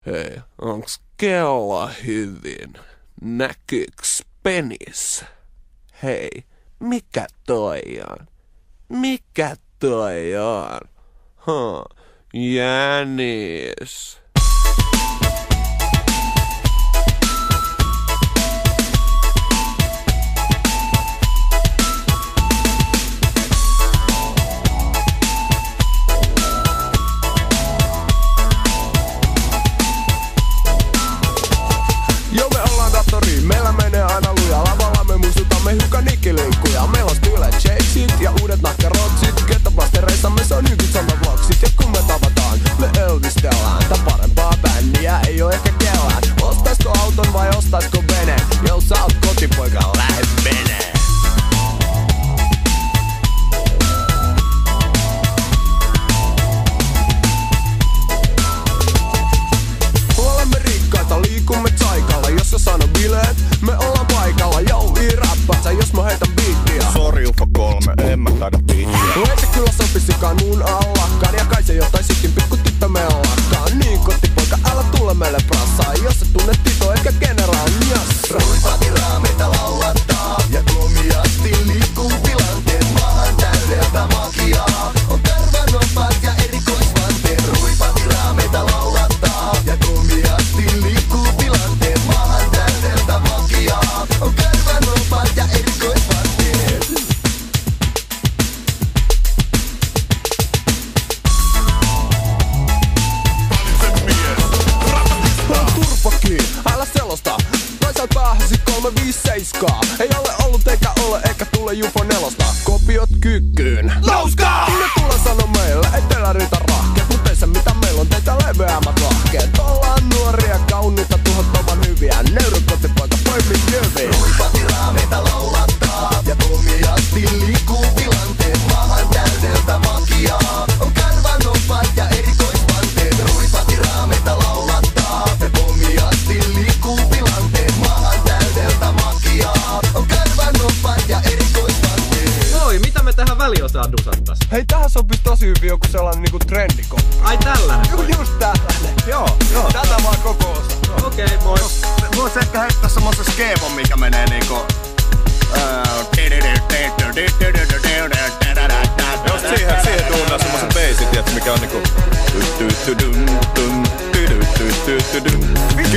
Hei, onks kello hyvin? Näkyks penis? Hei, mikä toi on? Mikä toi on? Jänis. Meillä menee aina luja, lavalla me muistutamme hiukan nikkilinkkuja. Meillä on stilet shakesit ja uudet nahkarotsit. Kettoplastereissamme se on nykyt-santa-vlogsit. Ja kun me tavataan, me elvistellään. Tää parempaa bändiä ei oo ehkä kellään. Ostaisko auton vai ostaisko vene? Jos sä oot kotipoika, lähde menee. Olemme rikkaita, liikumme tsaikalla. Jos sä sano bileet, me ollaan paikalla. Joui, räppäät sä, jos mä heitän biittiä. Sori Ufo 3, en mä taida biittiä. Ei se kyllä sopisikaan mun allakaan. Ja kai se jotaisikin pikku tyttö mellakaan. Niin kotipoika, älä tule meille prassaa. Jos sä tunnet Tito, eikä generaa njassa. Ruipatiraa meitä laulattaa. Ja komiasti liikkuu tilanteet. Maahan täydeltä magiaa. On tervenopat ja erikoisvanteet. Ruipatiraa meitä laulattaa. Ja komiasti liikkuu tilanteet. Maahan täydeltä magiaa. On tervenopat ja erikoisvanteet. Turpakin, älä selosta. Toisaalta päähäsi 357. Ei ole ollut eikä ole eikä tule Jufo 4. Kopiot kyykkyyn. Nouskaa! Ne tulee sano meille, ei teillä riitä rahkeet. Mut ei se mitä meillä on, teitä leveämmät lahkeet. Ollaan nuoria, kauniita, tuhottoman hyviä. Nöyryn kotipoika, poimi jyviin. Ruipatiraa meitä laulattaa. Ja komiasti liikkuu tilanteet. Maahan täydeltä magiaa. On karvanopat ja erikoisvanteet. Ruipatiraa meitä laulattaa. Ja komiasti liikkuu tilanteet. Maahan täydeltä magiaa. On karvanopat ja erikoisvanteet. Oi, mitä me tähän väliosaan dusattais? Hei, tähän sopis tosi hyvin joku sellainen niinku trendiko. Ai tällainen? Just tällainen. Joo. Tätä vaan koko osa. Okei, moi. Vois ehkä heittää semmosen skeepon, mikä menee niinku... Jos siihen tuunaa semmosen beisin, tiiätkö, mikä on niinku... Mikä